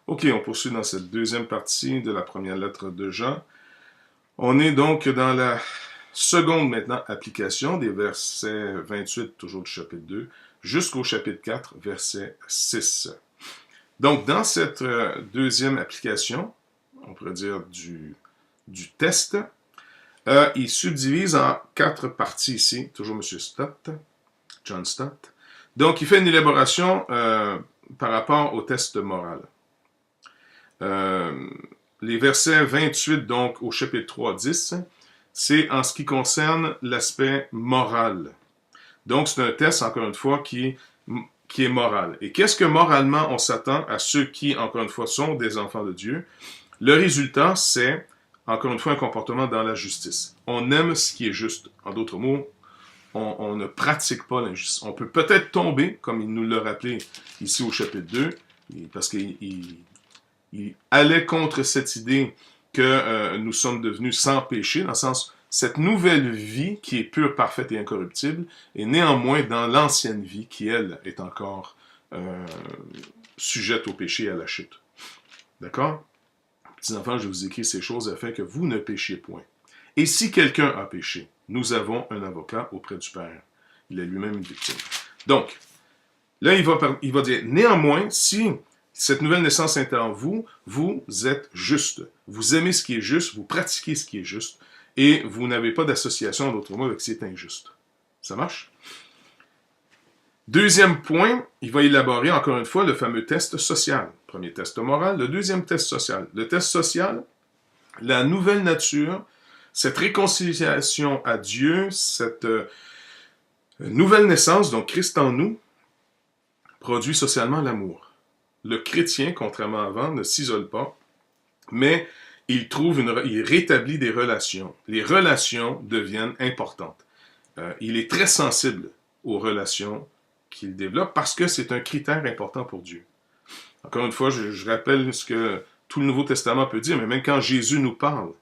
Ok, on poursuit dans cette deuxième partie de la première lettre de Jean. On est donc dans la seconde maintenant application des versets 28, toujours du chapitre 2, jusqu'au chapitre 4, verset 6. Donc, dans cette deuxième application, on pourrait dire du test, il subdivise en 4 parties ici, toujours M. Stott, John Stott. Donc, il fait une élaboration par rapport au test moral. Les versets 28, donc, au chapitre 3, 10, c'est en ce qui concerne l'aspect moral. Donc, c'est un test, encore une fois, qui est moral. Et qu'est-ce que moralement on s'attend à ceux qui, encore une fois, sont des enfants de Dieu? Le résultat, c'est, encore une fois, un comportement dans la justice. On aime ce qui est juste. En d'autres mots, on ne pratique pas l'injustice. On peut peut-être tomber, comme il nous l'a rappelé ici au chapitre 2, parce qu'il allait contre cette idée que nous sommes devenus sans péché, dans le sens, cette nouvelle vie qui est pure, parfaite et incorruptible, est néanmoins dans l'ancienne vie qui, elle, est encore sujette au péché et à la chute. D'accord? Petits enfants, je vous écris ces choses afin que vous ne péchiez point. Et si quelqu'un a péché, nous avons un avocat auprès du Père. Il est lui-même une victime. Donc, là, il va dire, néanmoins, si cette nouvelle naissance est en vous, vous êtes juste. Vous aimez ce qui est juste, vous pratiquez ce qui est juste, et vous n'avez pas d'association, en d'autres mots, avec ce qui est injuste. Ça marche? Deuxième point, il va élaborer encore une fois le fameux test social. Premier test moral, le deuxième test social. Le test social, la nouvelle nature, cette réconciliation à Dieu, cette nouvelle naissance, donc Christ en nous, produit socialement l'amour. Le chrétien, contrairement à avant, ne s'isole pas, mais il rétablit des relations. Les relations deviennent importantes. Il est très sensible aux relations qu'il développe parce que c'est un critère important pour Dieu. Encore une fois, je rappelle ce que tout le Nouveau Testament peut dire, mais même quand Jésus nous parle,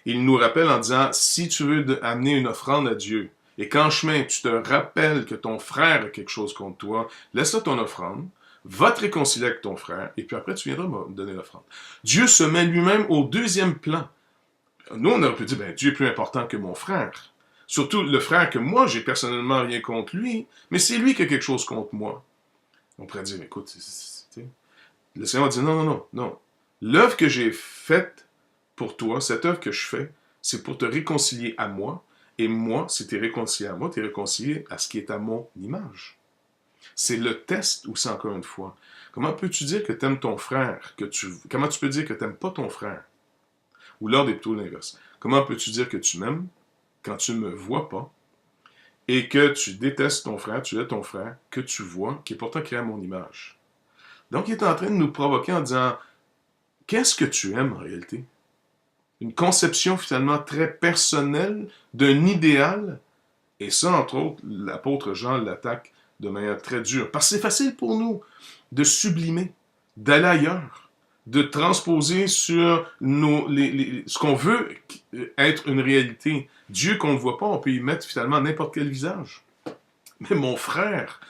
il nous rappelle en disant, si tu veux amener une offrande à Dieu, et qu'en chemin, tu te rappelles que ton frère a quelque chose contre toi, laisse-là ton offrande, va te réconcilier avec ton frère, et puis après, tu viendras me donner l'offrande. Dieu se met lui-même au deuxième plan. Nous, on aurait pu dire, ben, Dieu est plus important que mon frère. Surtout le frère que moi, j'ai personnellement rien contre lui, mais c'est lui qui a quelque chose contre moi. On pourrait dire, écoute, le Seigneur dit, non, non, non, non. L'œuvre que j'ai faite pour toi, cette œuvre que je fais, c'est pour te réconcilier à moi, et moi, si tu es réconcilié à moi, tu es réconcilié à ce qui est à mon image. C'est le test où c'est encore une fois. Comment peux-tu dire que tu aimes ton frère? Comment tu peux dire que tu n'aimes pas ton frère? Ou l'ordre est plutôt l'inverse. Comment peux-tu dire que tu m'aimes quand tu ne me vois pas et que tu détestes ton frère, tu es ton frère, que tu vois, qui est pourtant créé à mon image? Donc, il est en train de nous provoquer en disant, qu'est-ce que tu aimes en réalité? Une conception finalement très personnelle d'un idéal. Et ça, entre autres, l'apôtre Jean l'attaque de manière très dure. Parce que c'est facile pour nous de sublimer, d'aller ailleurs, de transposer sur ce qu'on veut être une réalité. Dieu qu'on ne voit pas, on peut y mettre finalement n'importe quel visage. Mais mon frère,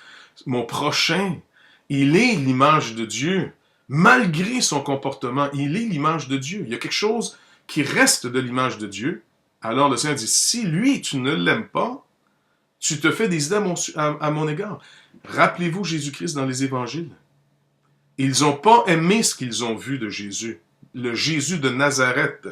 mon prochain, il est l'image de Dieu. Malgré son comportement, il est l'image de Dieu. Il y a quelque chose qui reste de l'image de Dieu. Alors le Seigneur dit, si lui, tu ne l'aimes pas, tu te fais des idées à mon égard. Rappelez-vous Jésus-Christ dans les évangiles. Ils n'ont pas aimé ce qu'ils ont vu de Jésus. Le Jésus de Nazareth,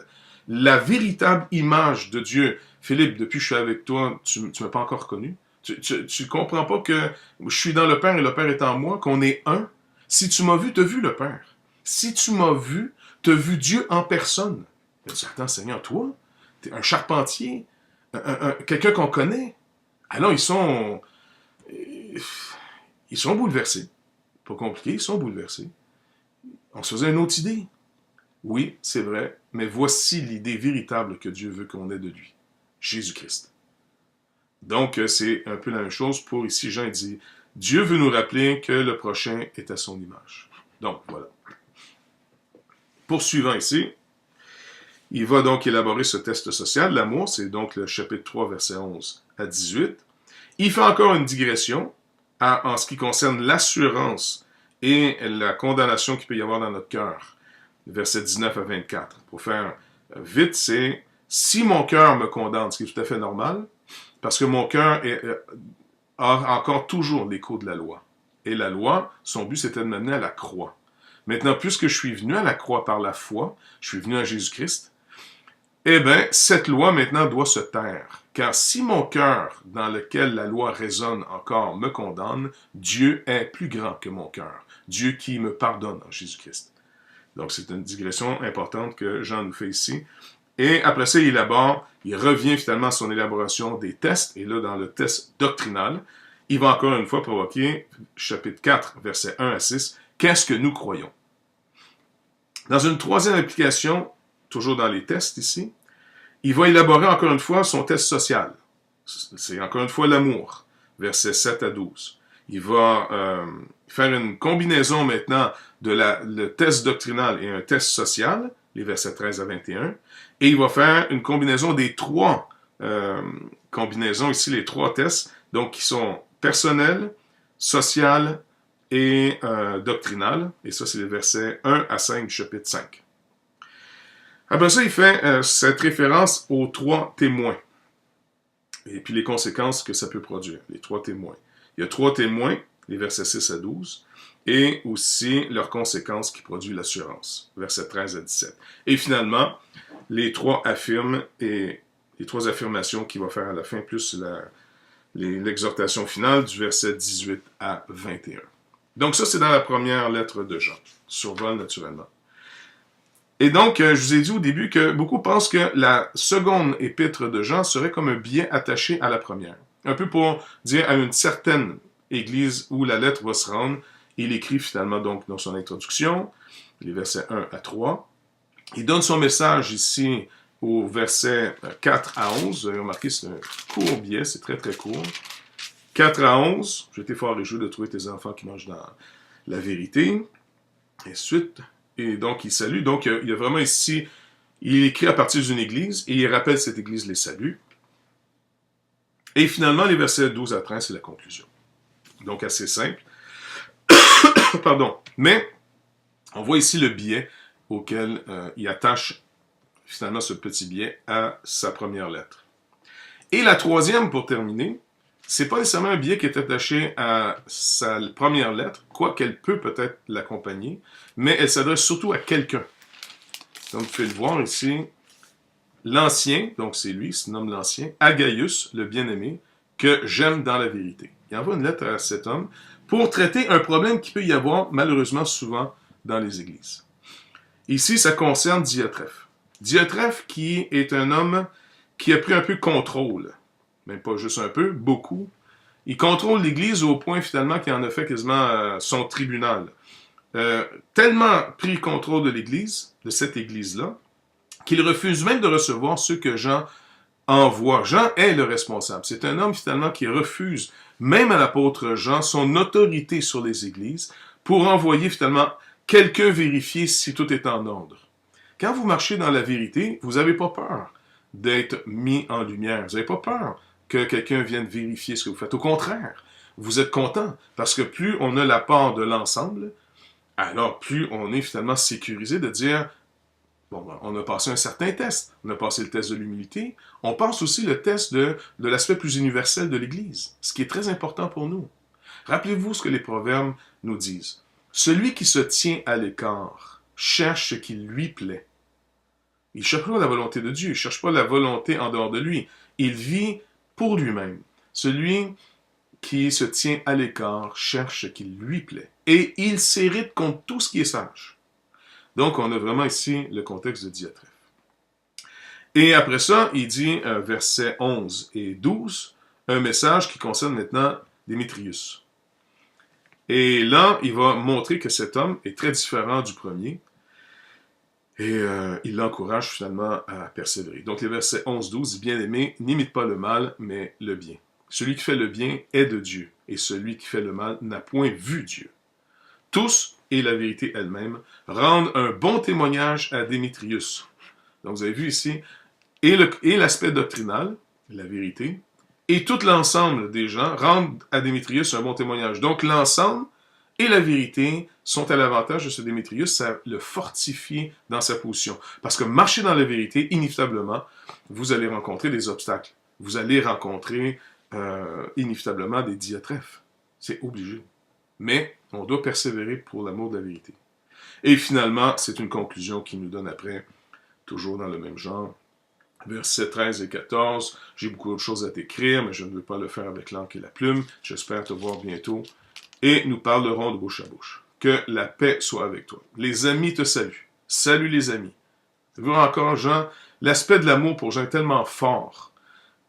la véritable image de Dieu. Philippe, depuis que je suis avec toi, tu ne m'as pas encore connu. Tu ne comprends pas que je suis dans le Père et le Père est en moi, qu'on est un. Si tu m'as vu, tu as vu le Père. Si tu m'as vu, tu as vu Dieu en personne. Je dis, attends, Seigneur, toi, tu es un charpentier, quelqu'un qu'on connaît. Alors, ils sont bouleversés. Pas compliqué, ils sont bouleversés. On se faisait une autre idée. Oui, c'est vrai, mais voici l'idée véritable que Dieu veut qu'on ait de lui. Jésus-Christ. Donc, c'est un peu la même chose pour ici, Jean dit, Dieu veut nous rappeler que le prochain est à son image. Donc, voilà. Poursuivant ici, il va donc élaborer ce test social. L'amour, c'est donc le chapitre 3, verset 11 à 18. Il fait encore une digression en ce qui concerne l'assurance et la condamnation qu'il peut y avoir dans notre cœur. Versets 19 à 24. Pour faire vite, c'est si mon cœur me condamne, ce qui est tout à fait normal, parce que mon cœur a encore toujours l'écho de la loi. Et la loi, son but, c'était de m'amener à la croix. Maintenant, puisque je suis venu à la croix par la foi, je suis venu à Jésus-Christ, eh bien, cette loi maintenant doit se taire. Car si mon cœur, dans lequel la loi résonne encore, me condamne, Dieu est plus grand que mon cœur. Dieu qui me pardonne en Jésus-Christ. Donc, c'est une digression importante que Jean nous fait ici. Et après ça, il revient finalement à son élaboration des tests. Et là, dans le test doctrinal, il va encore une fois provoquer, chapitre 4, versets 1 à 6, qu'est-ce que nous croyons? Dans une troisième application, toujours dans les tests ici, il va élaborer encore une fois son test social. C'est encore une fois l'amour, versets 7 à 12. Il va faire une combinaison maintenant de le test doctrinal et un test social, les versets 13 à 21, et il va faire une combinaison des trois combinaisons ici, les trois tests, donc qui sont personnel, social et doctrinal, et ça c'est les versets 1 à 5 du chapitre 5. Après ça, il fait cette référence aux trois témoins. Et puis les conséquences que ça peut produire, les trois témoins. Il y a trois témoins, les versets 6 à 12, et aussi leurs conséquences qui produisent l'assurance, versets 13 à 17. Et finalement, les trois affirment, et les trois affirmations qu'il va faire à la fin, plus l'exhortation finale du verset 18 à 21. Donc ça, c'est dans la première lettre de Jean, survol naturellement. Et donc, je vous ai dit au début que beaucoup pensent que la seconde épître de Jean serait comme un billet attaché à la première. Un peu pour dire à une certaine église où la lettre va se rendre. Il écrit finalement donc dans son introduction, les versets 1 à 3. Il donne son message ici au verset 4 à 11. Vous avez remarqué, c'est un court billet, c'est très très court. 4 à 11, j'étais fort réjoui de trouver tes enfants qui mangent dans la vérité. Et ensuite, et donc il salue. Donc il y a vraiment ici, il écrit à partir d'une église et il rappelle cette église les saluts. Et finalement, les versets 12 à 13, c'est la conclusion. Donc assez simple. Pardon. Mais on voit ici le billet auquel il attache finalement ce petit billet à sa première lettre. Et la troisième, pour terminer, c'est pas nécessairement un billet qui est attaché à sa première lettre, quoiqu'elle peut peut-être l'accompagner, mais elle s'adresse surtout à quelqu'un. Donc, vous pouvez le voir ici. L'ancien, donc c'est lui, se nomme l'ancien, à Gaius, le bien-aimé, que j'aime dans la vérité. Il envoie une lettre à cet homme pour traiter un problème qui peut y avoir malheureusement souvent dans les églises. Ici, ça concerne Diotrephe. Diotrephe qui est un homme qui a pris un peu contrôle, même pas juste un peu, beaucoup. Il contrôle l'Église au point finalement qu'il en a fait quasiment son tribunal. Tellement pris contrôle de l'Église, de cette Église-là, qu'il refuse même de recevoir ceux que Jean envoie. Jean est le responsable. C'est un homme finalement qui refuse, même à l'apôtre Jean, son autorité sur les églises pour envoyer finalement quelqu'un vérifier si tout est en ordre. Quand vous marchez dans la vérité, vous n'avez pas peur d'être mis en lumière. Vous n'avez pas peur que quelqu'un vienne vérifier ce que vous faites. Au contraire, vous êtes content parce que plus on a la part de l'ensemble, alors plus on est finalement sécurisé de dire bon, on a passé un certain test. On a passé le test de l'humilité. On passe aussi le test de l'aspect plus universel de l'Église, ce qui est très important pour nous. Rappelez-vous ce que les proverbes nous disent. Celui qui se tient à l'écart cherche ce qui lui plaît. Il ne cherche pas la volonté de Dieu, il ne cherche pas la volonté en dehors de lui. Il vit pour lui-même. Celui qui se tient à l'écart cherche ce qui lui plaît. Et il s'irrite contre tout ce qui est sage. Donc, on a vraiment ici le contexte de Diotrephe. Et après ça, il dit, versets 11 et 12, un message qui concerne maintenant Démétrius. Et là, il va montrer que cet homme est très différent du premier. Et il l'encourage finalement à persévérer. Donc, les versets 11-12 dit, bien-aimé, n'imite pas le mal, mais le bien. Celui qui fait le bien est de Dieu, et celui qui fait le mal n'a point vu Dieu. Tous, et la vérité elle-même, rendent un bon témoignage à Démétrius. Donc, vous avez vu ici, et l'aspect doctrinal, la vérité, et tout l'ensemble des gens rendent à Démétrius un bon témoignage. Donc, l'ensemble et la vérité sont à l'avantage de ce Démétrius, ça le fortifie dans sa position. Parce que marcher dans la vérité, inévitablement, vous allez rencontrer des obstacles. Vous allez rencontrer inévitablement des diatrefes. C'est obligé. Mais on doit persévérer pour l'amour de la vérité. Et finalement, c'est une conclusion qui nous donne après, toujours dans le même genre, versets 13 et 14, « J'ai beaucoup d'autres choses à t'écrire, mais je ne veux pas le faire avec l'encre et la plume. J'espère te voir bientôt. Et nous parlerons de bouche à bouche. Que la paix soit avec toi. Les amis te saluent. Salut les amis. » Vous voyez encore, Jean, l'aspect de l'amour pour Jean est tellement fort.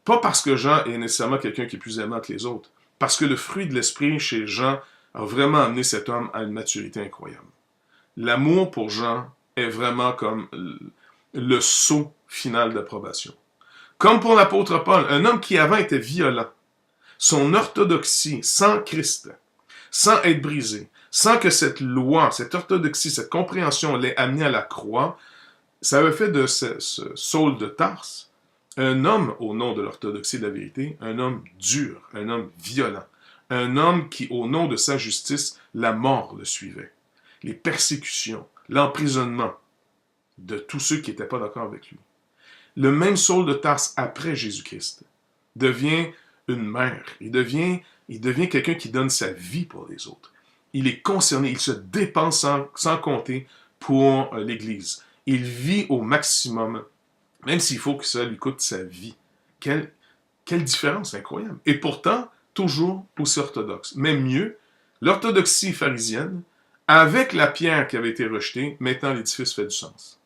Pas parce que Jean est nécessairement quelqu'un qui est plus aimant que les autres, parce que le fruit de l'esprit chez Jean a vraiment amené cet homme à une maturité incroyable. L'amour pour Jean est vraiment comme le sceau final d'approbation. Comme pour l'apôtre Paul, un homme qui avant était violent, son orthodoxie sans Christ, sans être brisé, sans que cette loi, cette orthodoxie, cette compréhension l'ait amené à la croix, ça avait fait de ce Saul de Tarse un homme au nom de l'orthodoxie de la vérité, un homme dur, un homme violent, un homme qui, au nom de sa justice, la mort le suivait. Les persécutions, l'emprisonnement de tous ceux qui n'étaient pas d'accord avec lui. Le même Saul de Tarse, après Jésus-Christ, devient une mère. Il devient quelqu'un qui donne sa vie pour les autres. Il est concerné, il se dépense sans compter pour l'Église. Il vit au maximum, même s'il faut que ça lui coûte sa vie. Quelle différence incroyable. Et pourtant, toujours aussi orthodoxe. Même mieux, l'orthodoxie pharisienne, avec la pierre qui avait été rejetée, maintenant l'édifice fait du sens.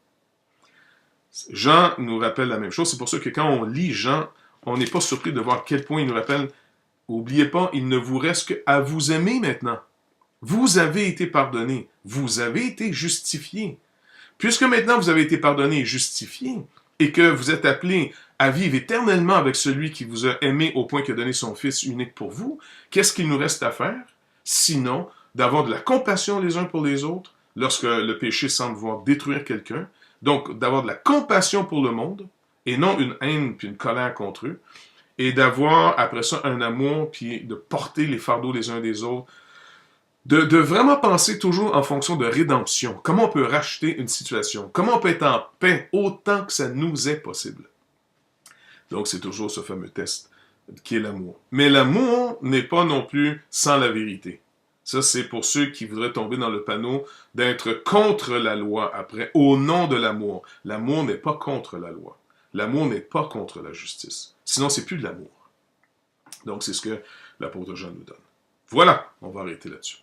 Jean nous rappelle la même chose. C'est pour ça que quand on lit Jean, on n'est pas surpris de voir à quel point il nous rappelle, n'oubliez pas, il ne vous reste qu'à vous aimer maintenant. Vous avez été pardonné. Vous avez été justifié. Puisque maintenant vous avez été pardonné et justifié, et que vous êtes appelé à vivre éternellement avec celui qui vous a aimé au point qu'il a donné son Fils unique pour vous, qu'est-ce qu'il nous reste à faire? Sinon, d'avoir de la compassion les uns pour les autres, lorsque le péché semble vouloir détruire quelqu'un, donc d'avoir de la compassion pour le monde, et non une haine puis une colère contre eux, et d'avoir après ça un amour, puis de porter les fardeaux les uns des autres, de vraiment penser toujours en fonction de rédemption. Comment on peut racheter une situation? Comment on peut être en paix autant que ça nous est possible? Donc, c'est toujours ce fameux test qui est l'amour. Mais l'amour n'est pas non plus sans la vérité. Ça, c'est pour ceux qui voudraient tomber dans le panneau d'être contre la loi après, au nom de l'amour. L'amour n'est pas contre la loi. L'amour n'est pas contre la justice. Sinon, c'est plus de l'amour. Donc, c'est ce que l'apôtre Jean nous donne. Voilà, on va arrêter là-dessus.